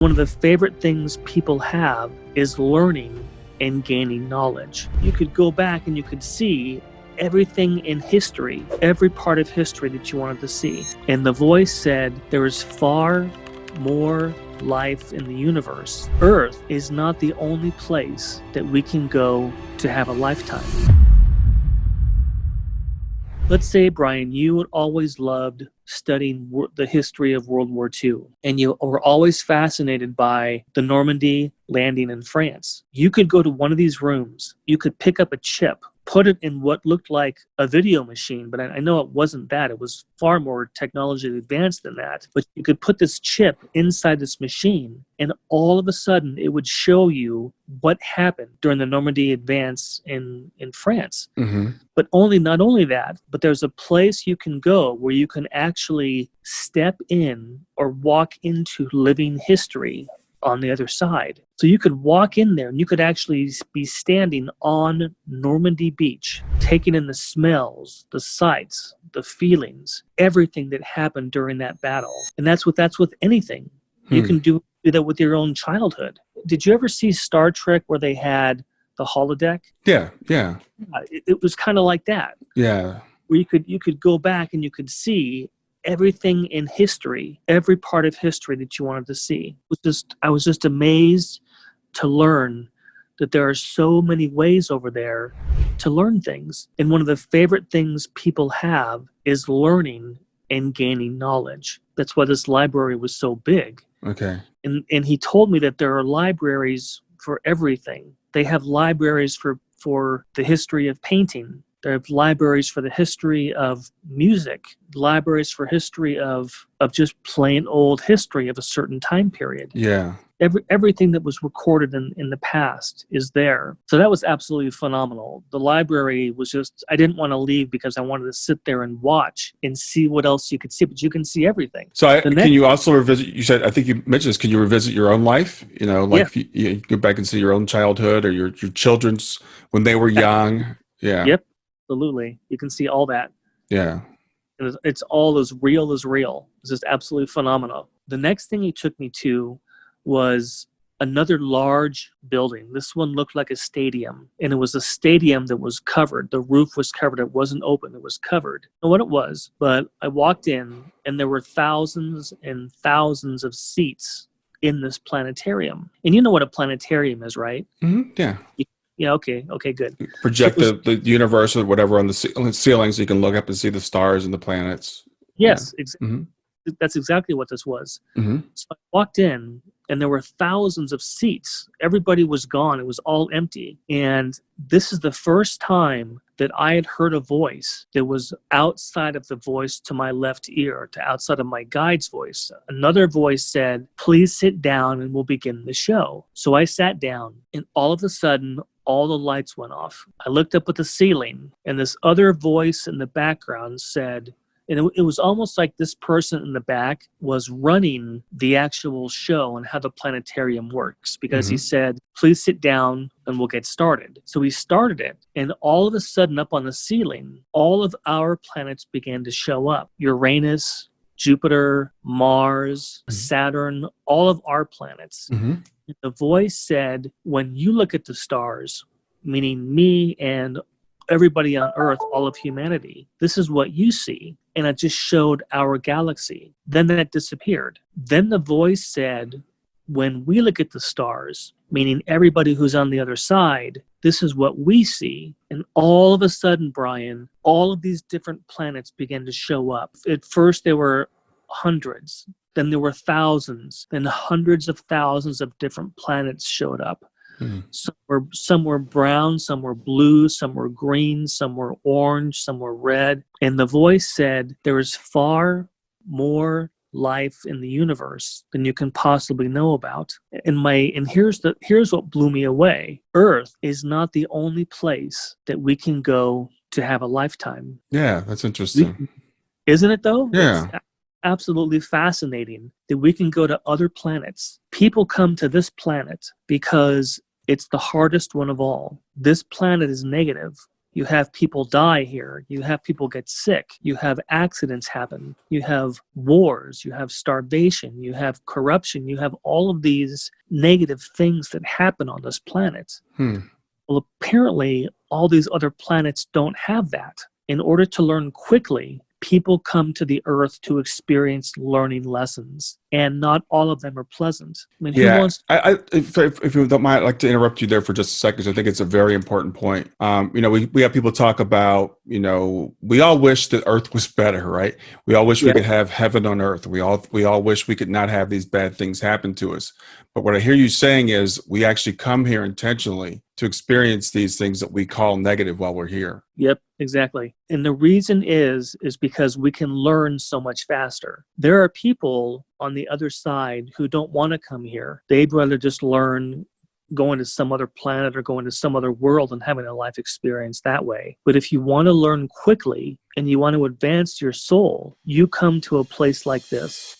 One of the favorite things people have is learning and gaining knowledge. You could go back and you could see everything in history, every part of history that you wanted to see. And the voice said, there is far more life in the universe. Earth is not the only place that we can go to have a lifetime. Let's say, Brian, you had always loved studying the history of World War II, and you were always fascinated by the Normandy landing in France. You could go to one of these rooms, you could pick up a chip, put it in what looked like a video machine, but I know it wasn't that. It was far more technologically advanced than that. But you could put this chip inside this machine, and all of a sudden it would show you what happened during the Normandy advance in France. Mm-hmm. But not only that, but there's a place you can go where you can actually step in or walk into living history on the other side. So you could walk in there and you could actually be standing on Normandy Beach, taking in the smells, the sights, the feelings, everything that happened during that battle. And that's with anything. You can do that with your own childhood. Did you ever see Star Trek where they had the holodeck? Yeah. It was kind of like that. Yeah. Where you could go back and you could see everything in history, every part of history that you wanted to see. I was just amazed to learn that there are so many ways over there to learn things. And one of the favorite things people have is learning and gaining knowledge. That's why this library was so big. Okay. And he told me that there are libraries for everything. They have libraries for the history of painting. There are libraries for the history of music, libraries for history of just plain old history of a certain time period. Yeah. Everything that was recorded in the past is there. So that was absolutely phenomenal. The library was just, I didn't want to leave because I wanted to sit there and watch and see what else you could see, but you can see everything. So can you also revisit, you said, I think you mentioned this, can you revisit your own life? You know, like if you go back and see your own childhood or your children's when they were young. Yeah. Yep. Absolutely. You can see all that. Yeah. And it's all as real as real. It's just absolutely phenomenal. The next thing he took me to was another large building. This one looked like a stadium, and it was a stadium that was covered. The roof was covered. It wasn't open. It was covered. I don't know what it was, but I walked in, and there were thousands and thousands of seats in this planetarium. And you know what a planetarium is, right? Mm-hmm. Yeah. Yeah, okay, good. Project the universe or whatever on the ceiling so you can look up and see the stars and the planets. Yes, Yeah. exactly. That's exactly what this was. Mm-hmm. So I walked in, and there were thousands of seats. Everybody was gone. It was all empty. And this is the first time that I had heard a voice that was outside of the voice to my left ear, to outside of my guide's voice. Another voice said, "Please sit down and we'll begin the show." So I sat down, and all of a sudden, all the lights went off. I looked up at the ceiling, and this other voice in the background said, and it was almost like this person in the back was running the actual show and how the planetarium works, because he said, "Please sit down and we'll get started." So he started it, and all of a sudden up on the ceiling, all of our planets began to show up. Uranus, Jupiter, Mars, Saturn, all of our planets. Mm-hmm. The voice said, when you look at the stars, meaning me and everybody on Earth, all of humanity, this is what you see. And it just showed our galaxy. Then that disappeared. Then the voice said, when we look at the stars, meaning everybody who's on the other side, this is what we see. And all of a sudden, Brian, all of these different planets began to show up. At first, there were hundreds. Then there were thousands. Then hundreds of thousands of different planets showed up. Some were brown, some were blue, some were green, some were orange, some were red. And the voice said, there is far more life in the universe than you can possibly know about. And here's what blew me away. Earth is not the only place that we can go to have a lifetime. Yeah, that's interesting. Isn't it though? Yeah. It's absolutely fascinating that we can go to other planets. People come to this planet because it's the hardest one of all. This planet is negative. You have people die here. You have people get sick. You have accidents happen. You have wars. You have starvation. You have corruption. You have all of these negative things that happen on this planet. Well, apparently, all these other planets don't have that. In order to learn quickly, people come to the Earth to experience learning lessons, and not all of them are pleasant. I mean, who Yeah, wants? if you don't mind, I'd like to interrupt you there for just a second, 'cause I think it's a very important point. We have people talk about, we all wish that Earth was better, right? We all wish we Yeah, could have heaven on Earth. We all wish we could not have these bad things happen to us. But what I hear you saying is we actually come here intentionally to experience these things that we call negative while we're here. yep, exactly. And the reason is because we can learn so much faster. There are people on the other side who don't want to come here. They'd rather just learn going to some other planet or going to some other world and having a life experience that way. But if you want to learn quickly and you want to advance your soul, you come to a place like this.